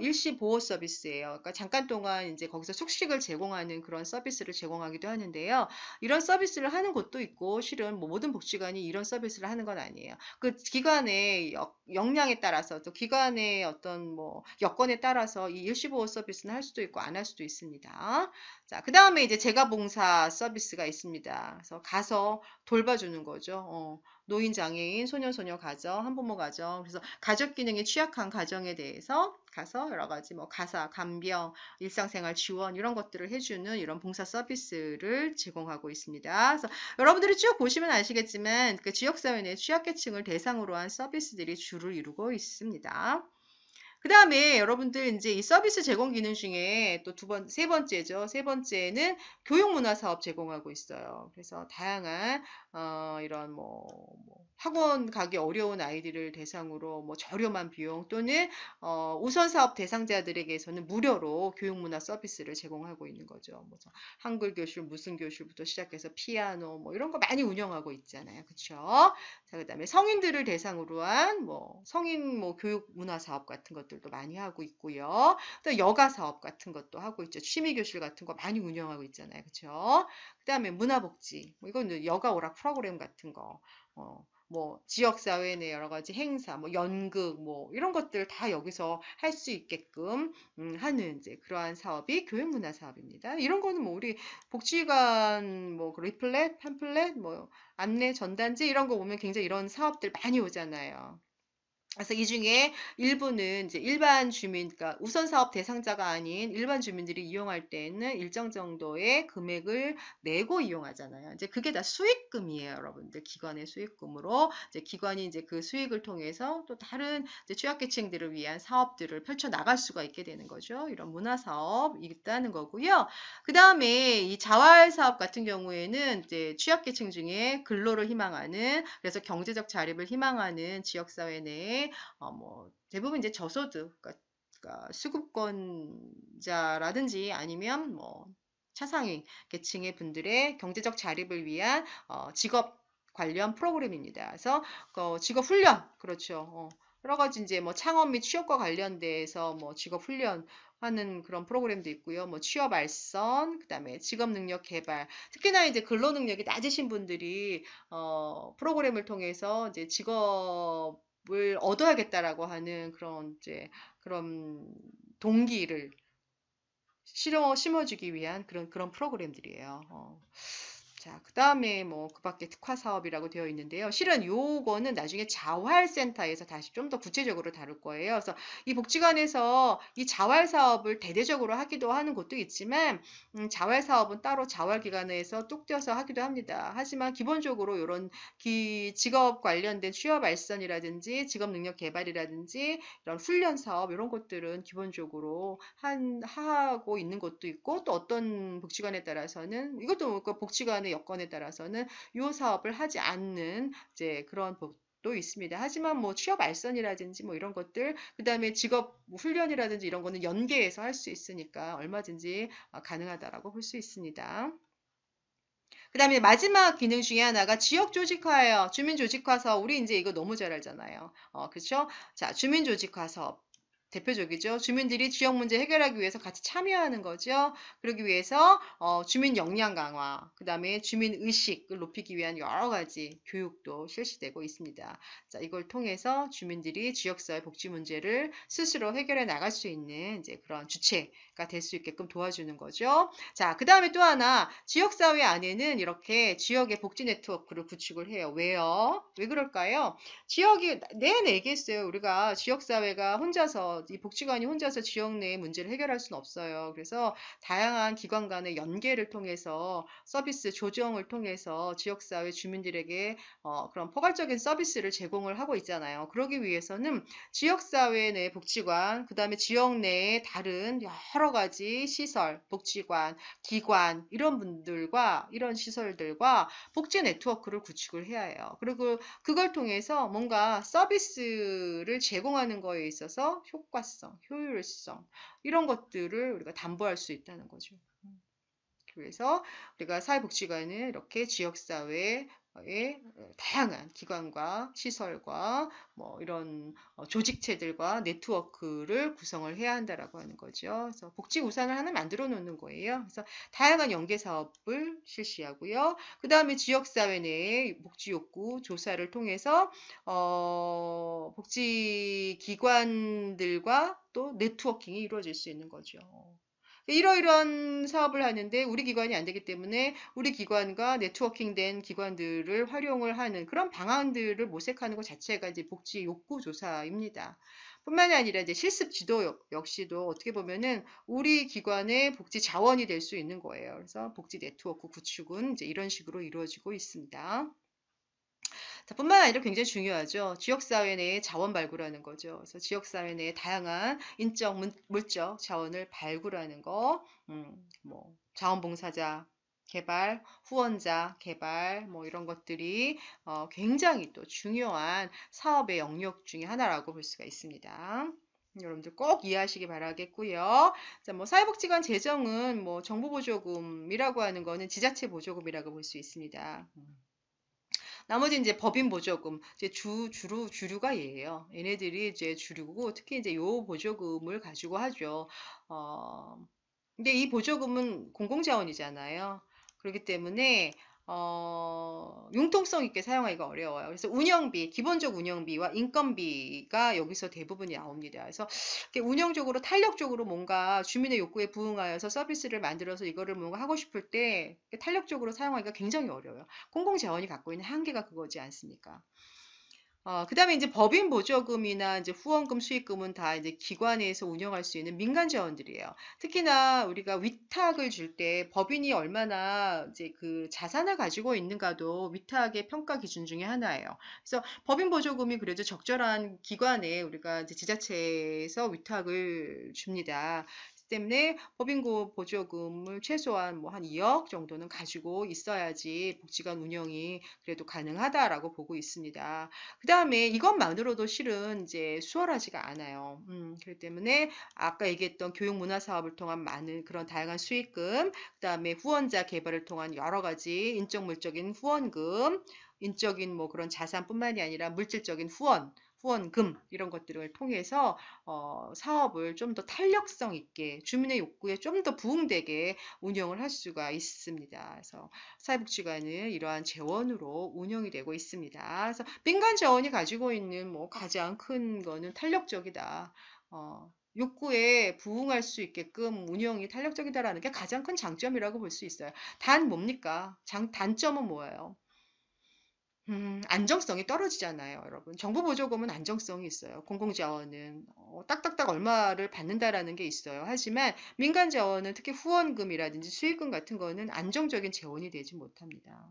일시 보호 서비스예요. 그러니까 잠깐 동안 이제 거기서 숙식을 제공하는 그런 서비스를 제공하기도 하는데요. 이런 서비스를 하는 곳도 있고, 실은 뭐 모든 복지관이 이런 서비스를 하는 건 아니에요. 그 기관의 역량에 따라서 또 기관의 어떤 뭐 여건에 따라서 이 일시보호 서비스는 할 수도 있고 안 할 수도 있습니다. 자, 그 다음에 이제 재가봉사 서비스가 있습니다. 그래서 가서 돌봐주는 거죠. 노인, 장애인, 소년소녀 가정, 한부모 가정, 그래서 가족 기능에 취약한 가정에 대해서 가서 여러 가지 뭐 가사, 간병, 일상생활 지원 이런 것들을 해주는 이런 봉사 서비스를 제공하고 있습니다. 그래서 여러분들이 쭉 보시면 아시겠지만 그 지역사회 내 취약계층을 대상으로 한 서비스들이 주를 이루고 있습니다. 그 다음에 여러분들 이제 이 서비스 제공 기능 중에 또 세 번째죠. 세 번째는 교육문화사업 제공하고 있어요. 그래서 다양한, 이런 학원 가기 어려운 아이들을 대상으로 뭐 저렴한 비용 또는, 우선 사업 대상자들에게서는 무료로 교육문화 서비스를 제공하고 있는 거죠. 뭐 한글 교실, 무슨 교실부터 시작해서 피아노 뭐 이런 거 많이 운영하고 있잖아요. 그쵸? 자, 그다음에 성인들을 대상으로 한 성인 교육 문화 사업 같은 것들도 많이 하고 있고요. 또 여가 사업 같은 것도 하고 있죠. 취미 교실 같은 거 많이 운영하고 있잖아요. 그렇죠? 그다음에 문화복지. 이건 여가 오락 프로그램 같은 거. 뭐 지역 사회 내 여러 가지 행사, 뭐 연극, 뭐 이런 것들 다 여기서 할 수 있게끔 하는 이제 그러한 사업이 교육문화 사업입니다. 이런 거는 뭐 우리 복지관 뭐 리플렛, 팜플렛, 뭐 안내 전단지 이런 거 보면 굉장히 이런 사업들 많이 오잖아요. 그래서 이 중에 일부는 이제 일반 주민, 그러니까 우선 사업 대상자가 아닌 일반 주민들이 이용할 때는 일정 정도의 금액을 내고 이용하잖아요. 이제 그게 다 수익금이에요, 여러분들. 기관의 수익금으로 이제 기관이 이제 그 수익을 통해서 또 다른 이제 취약계층들을 위한 사업들을 펼쳐 나갈 수가 있게 되는 거죠. 이런 문화 사업이 있다는 거고요. 그 다음에 이 자활 사업 같은 경우에는 이제 취약계층 중에 근로를 희망하는 그래서 경제적 자립을 희망하는 지역사회 내에 대부분 이제 저소득, 그러니까 수급권자라든지 아니면 뭐 차상위 계층의 분들의 경제적 자립을 위한 직업 관련 프로그램입니다. 그래서 직업 훈련, 그렇죠. 여러 가지 이제 뭐 창업 및 취업과 관련돼서 뭐 직업 훈련 하는 그런 프로그램도 있고요. 뭐 취업 알선, 그다음에 직업 능력 개발. 특히나 이제 근로 능력이 낮으신 분들이 프로그램을 통해서 이제 직업을 얻어야겠다라고 하는 그런 이제 그런 동기를 심어주기 위한 그런 프로그램들이에요. 자, 그 다음에 뭐 그 밖에 특화 사업이라고 되어 있는데요. 실은 요거는 나중에 자활센터에서 다시 좀 더 구체적으로 다룰 거예요. 그래서 이 복지관에서 이 자활 사업을 대대적으로 하기도 하는 곳도 있지만, 자활 사업은 따로 자활기관에서 뚝 떼어서 하기도 합니다. 하지만 기본적으로 이런 직업 관련된 취업 발전이라든지 직업 능력 개발이라든지 이런 훈련 사업 이런 것들은 기본적으로 하고 있는 곳도 있고, 또 어떤 복지관에 따라서는 이것도 그 복지관의 여건에 따라서는 이 사업을 하지 않는 이제 그런 도 있습니다. 하지만 뭐 취업 알선이라든지 뭐 이런 것들, 그다음에 직업 훈련이라든지 이런 거는 연계해서 할 수 있으니까 얼마든지 가능하다라고 볼 수 있습니다. 그 다음에 마지막 기능 중에 하나가 지역 조직화예요. 주민 조직화 사업. 우리 이제 이거 너무 잘 알잖아요. 그렇죠? 자, 주민 조직화 사업. 대표적이죠. 주민들이 지역 문제 해결하기 위해서 같이 참여하는 거죠. 그러기 위해서 주민 역량 강화, 그 다음에 주민 의식을 높이기 위한 여러 가지 교육도 실시되고 있습니다. 자, 이걸 통해서 주민들이 지역사회 복지 문제를 스스로 해결해 나갈 수 있는 이제 그런 주체가 될 수 있게끔 도와주는 거죠. 자, 그 다음에 또 하나, 지역사회 안에는 이렇게 지역의 복지 네트워크를 구축을 해요. 왜요? 왜 그럴까요? 지역이 내내겠어요. 우리가 지역사회가 혼자서 이 복지관이 혼자서 지역 내의 문제를 해결할 수는 없어요. 그래서 다양한 기관 간의 연계를 통해서 서비스 조정을 통해서 지역사회 주민들에게 그런 포괄적인 서비스를 제공을 하고 있잖아요. 그러기 위해서는 지역사회 내 복지관, 그 다음에 지역 내의 다른 여러 가지 시설, 복지관, 기관 이런 분들과 이런 시설들과 복지 네트워크를 구축을 해야 해요. 그리고 그걸 통해서 뭔가 서비스를 제공하는 거에 있어서 효과성, 효율성 이런 것들을 우리가 담보할 수 있다는 거죠. 그래서 우리가 사회복지관은 이렇게 지역사회의 다양한 기관과 시설과 뭐 이런 조직체들과 네트워크를 구성을 해야 한다라고 하는 거죠. 그래서 복지 우산을 하나 만들어 놓는 거예요. 그래서 다양한 연계 사업을 실시하고요. 그 다음에 지역사회 내의 복지 욕구 조사를 통해서 복지 기관들과 또 네트워킹이 이루어질 수 있는 거죠. 이러이러한 사업을 하는데 우리 기관이 안 되기 때문에 우리 기관과 네트워킹된 기관들을 활용을 하는 그런 방안들을 모색하는 것 자체가 이제 복지 욕구 조사입니다. 뿐만이 아니라 이제 실습 지도 역시도 어떻게 보면은 우리 기관의 복지 자원이 될 수 있는 거예요. 그래서 복지 네트워크 구축은 이제 이런 식으로 이루어지고 있습니다. 자, 뿐만 아니라 굉장히 중요하죠. 지역사회 내에 자원 발굴하는 거죠. 그래서 지역사회 내에 다양한 인적, 물적 자원을 발굴하는 거, 뭐, 자원봉사자 개발, 후원자 개발, 뭐 이런 것들이 굉장히 또 중요한 사업의 영역 중에 하나라고 볼 수가 있습니다. 여러분들 꼭 이해하시기 바라겠고요. 자, 뭐 사회복지관 재정은 뭐 정부보조금이라고 하는 거는 지자체 보조금이라고 볼 수 있습니다. 나머지 이제 법인 보조금, 이제 주류가 얘예요. 얘네들이 이제 주류고, 특히 이제 요 보조금을 가지고 하죠. 어, 근데 이 보조금은 공공자원이잖아요. 그렇기 때문에 융통성 있게 사용하기가 어려워요. 그래서 운영비, 기본적 운영비와 인건비가 여기서 대부분이 나옵니다. 그래서 운영적으로 탄력적으로 뭔가 주민의 욕구에 부응하여서 서비스를 만들어서 이거를 뭔가 하고 싶을 때 탄력적으로 사용하기가 굉장히 어려워요. 공공자원이 갖고 있는 한계가 그거지 않습니까? 그다음에 이제 법인 보조금이나 이제 후원금, 수익금은 다 이제 기관에서 운영할 수 있는 민간 자원들이에요. 특히나 우리가 위탁을 줄 때 법인이 얼마나 이제 그 자산을 가지고 있는가도 위탁의 평가 기준 중에 하나예요. 그래서 법인 보조금이 그래도 적절한 기관에 우리가 이제 지자체에서 위탁을 줍니다. 때문에 법인고 보조금을 최소한 뭐 한 2억 정도는 가지고 있어야지 복지관 운영이 그래도 가능하다라고 보고 있습니다. 그 다음에 이것만으로도 실은 이제 수월하지가 않아요. 그렇기 때문에 아까 얘기했던 교육 문화 사업을 통한 많은 그런 다양한 수익금, 그 다음에 후원자 개발을 통한 여러 가지 인적 물적인 후원금, 인적인 뭐 그런 자산뿐만이 아니라 물질적인 후원금 이런 것들을 통해서 사업을 좀 더 탄력성 있게 주민의 욕구에 좀 더 부응되게 운영을 할 수가 있습니다. 그래서 사회복지관은 이러한 재원으로 운영이 되고 있습니다. 그래서 민간 재원이 가지고 있는 뭐 가장 큰 거는 탄력적이다. 욕구에 부응할 수 있게끔 운영이 탄력적이다라는 게 가장 큰 장점이라고 볼 수 있어요. 단 뭡니까? 단점은 뭐예요? 안정성이 떨어지잖아요, 여러분. 정보보조금은 안정성이 있어요. 공공자원은 딱딱딱 얼마를 받는다라는 게 있어요. 하지만 민간자원은 특히 후원금이라든지 수익금 같은 거는 안정적인 재원이 되지 못합니다.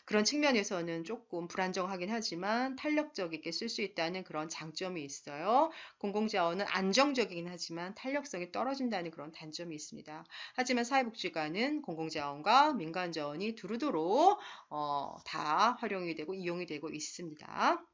그런 측면에서는 조금 불안정하긴 하지만 탄력적 있게 쓸 수 있다는 그런 장점이 있어요. 공공자원은 안정적이긴 하지만 탄력성이 떨어진다는 그런 단점이 있습니다. 하지만 사회복지관은 공공자원과 민간자원이 두루두루 다 활용이 되고 이용이 되고 있습니다.